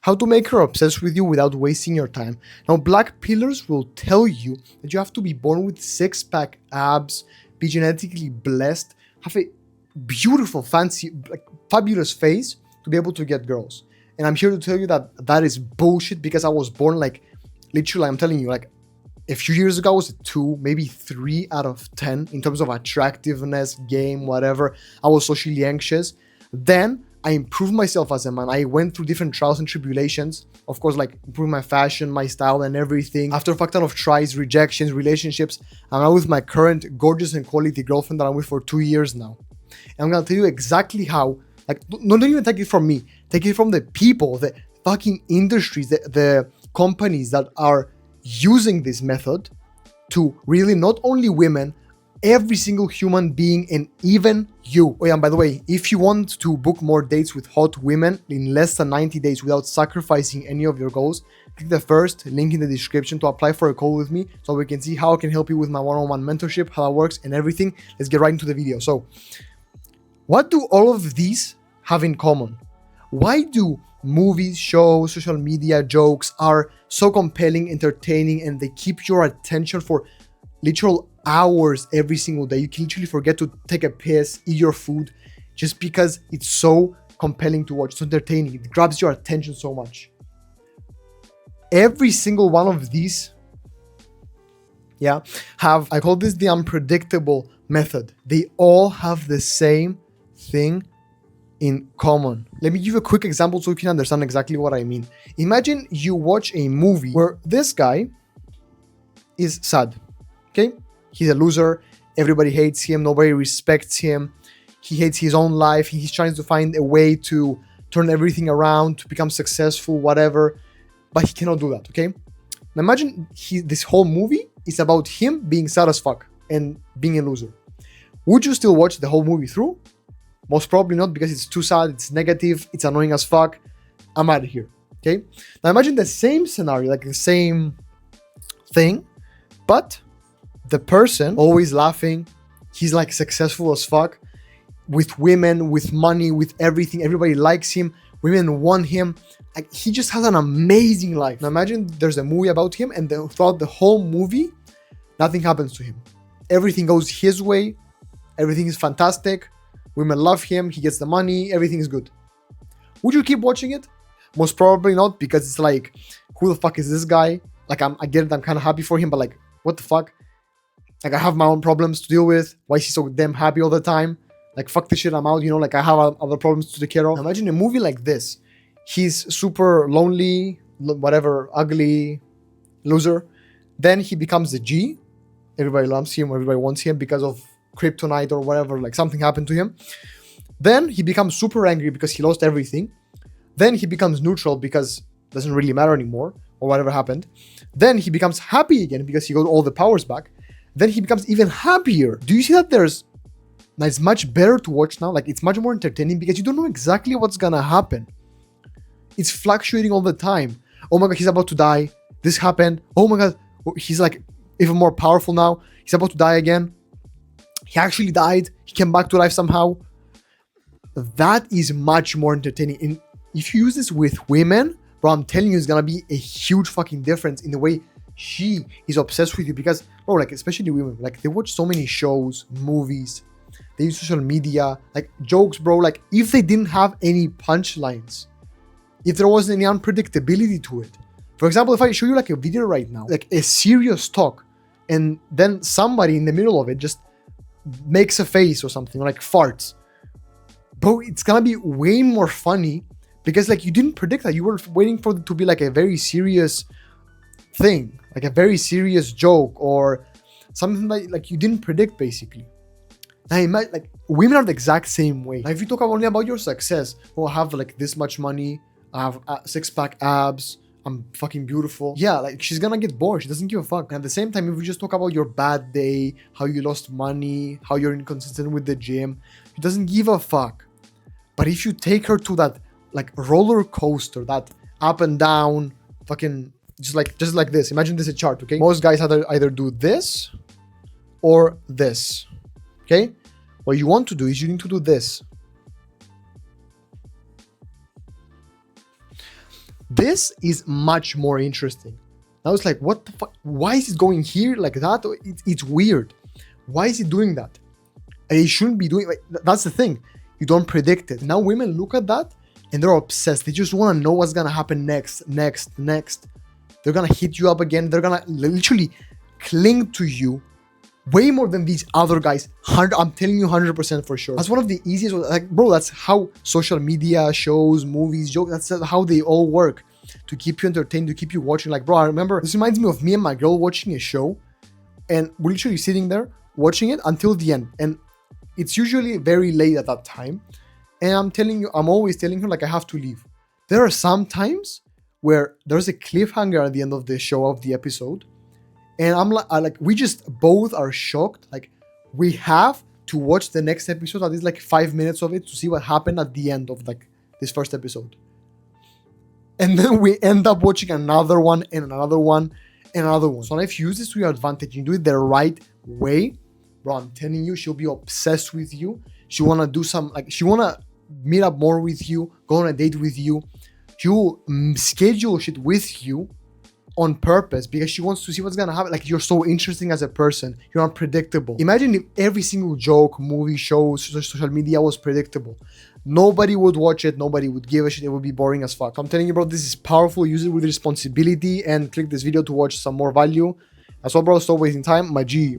how to make her obsessed with you without wasting your time. Now, black pillars will tell you that you have to be born with six-pack abs, be genetically blessed, have a beautiful, fancy, like fabulous face to be able to get girls. And I'm here to tell you that that is bullshit, because I was born like, literally, I'm telling you, like a few years ago I was a 2, maybe 3 out of 10 in terms of attractiveness, game, whatever. I was socially anxious. Then I improved myself as a man. I went through different trials and tribulations. Of course, like improving my fashion, my style, and everything. After a fuck ton of tries, rejections, relationships, I'm now with my current gorgeous and quality girlfriend that I'm with for 2 years now. And I'm gonna tell you exactly how, like, don't even take it from me. Take it from the people, the fucking industries, the companies that are using this method to really not only women, every single human being, and even you. Oh yeah, and by the way, if you want to book more dates with hot women in less than 90 days without sacrificing any of your goals, click the first link in the description to apply for a call with me so we can see how I can help you with my one-on-one mentorship, how that works and everything. Let's get right into the video. So, what do all of these have in common? Why do movies, shows, social media, jokes are so compelling, entertaining, and they keep your attention for literal hours every single day? You can literally forget to take a piss, eat your food, just because it's so compelling to watch, so entertaining. It grabs your attention so much. Every single one of these, I call this the unpredictable method. They all have the same thing in common. Let me give you a quick example so you can understand exactly what I mean. Imagine you watch a movie where this guy is sad, okay? He's a loser, everybody hates him, nobody respects him, he hates his own life, he's trying to find a way to turn everything around, to become successful, whatever, but he cannot do that, okay? Now imagine this whole movie is about him being sad as fuck and being a loser. Would you still watch the whole movie through? Most probably not, because it's too sad, it's negative, it's annoying as fuck. I'm out of here, okay? Now imagine the same scenario, like the same thing, but the person always laughing, he's like successful as fuck, with women, with money, with everything, everybody likes him, women want him, like he just has an amazing life. Now imagine there's a movie about him, and throughout the whole movie, nothing happens to him. Everything goes his way, everything is fantastic, women love him, he gets the money, everything is good. Would you keep watching it? Most probably not, because it's like, who the fuck is this guy? Like, I get it, I'm kind of happy for him, but like, what the fuck? Like, I have my own problems to deal with. Why is he so damn happy all the time? Like, fuck this shit, I'm out, you know, like, I have other problems to take care of. Imagine a movie like this. He's super lonely, whatever, ugly, loser. Then he becomes a G. Everybody loves him, everybody wants him because of kryptonite or whatever, like something happened to him. Then he becomes super angry because he lost everything. Then he becomes neutral because it doesn't really matter anymore, or whatever happened. Then he becomes happy again because he got all the powers back. Then he becomes even happier. Do you see that it's much better to watch now? Like, it's much more entertaining because you don't know exactly what's gonna happen. It's fluctuating all the time. Oh my god, he's about to die. This happened. Oh my god, he's like even more powerful now. He's about to die again. He actually died. He came back to life somehow. That is much more entertaining. And if you use this with women, bro, I'm telling you, it's gonna be a huge fucking difference in the way she is obsessed with you. Because, bro, like, especially women, like, they watch so many shows, movies, they use social media, like, jokes, bro. Like, if they didn't have any punchlines, if there wasn't any unpredictability to it. For example, if I show you like a video right now, like a serious talk, and then somebody in the middle of it just makes a face or something, or like farts, bro, it's gonna be way more funny because like you didn't predict that. You were waiting for it to be like a very serious thing, like a very serious joke or something like you didn't predict basically. Now, like, women are the exact same way. Now, if you talk only about your success, oh, I have like this much money, I have six-pack abs, I'm fucking beautiful. Yeah, like, she's gonna get bored. She doesn't give a fuck. And at the same time, if you just talk about your bad day, how you lost money, how you're inconsistent with the gym, she doesn't give a fuck. But if you take her to that like roller coaster, that up and down, fucking just like this. Imagine this is a chart, okay? Most guys either do this or this, okay? What you want to do is you need to do this. This is much more interesting. Now it's like, what the fuck? Why is it going here like that? It's weird. Why is it doing that? And it shouldn't be doing, like, that's the thing. You don't predict it. Now women look at that and they're obsessed. They just want to know what's gonna happen next. They're gonna hit you up again. They're gonna literally cling to you way more than these other guys. I'm telling you 100% for sure. That's one of the easiest, like, bro, that's how social media, shows, movies, jokes, that's how they all work. To keep you entertained, to keep you watching. Like, bro, I remember, this reminds me of me and my girl watching a show, and we're literally sitting there watching it until the end. And it's usually very late at that time. And I'm always telling her, like, I have to leave. There are some times where there's a cliffhanger at the end of the show, of the episode. And I'm like, we just both are shocked. Like, we have to watch the next episode, at least like 5 minutes of it, to see what happened at the end of like this first episode. And then we end up watching another one and another one and another one. So now if you use this to your advantage, you do it the right way, bro, I'm telling you, she'll be obsessed with you. She wanna do some, like, she wanna meet up more with you, go on a date with you. She'll schedule shit with you on purpose because she wants to see what's gonna happen. Like, you're so interesting as a person. You're unpredictable. Imagine if every single joke, movie, show, social media was predictable. Nobody would watch it. Nobody would give a shit. It would be boring as fuck. I'm telling you, bro, this is powerful. Use it with responsibility and click this video to watch some more value. As well, bro, stop wasting time. My G.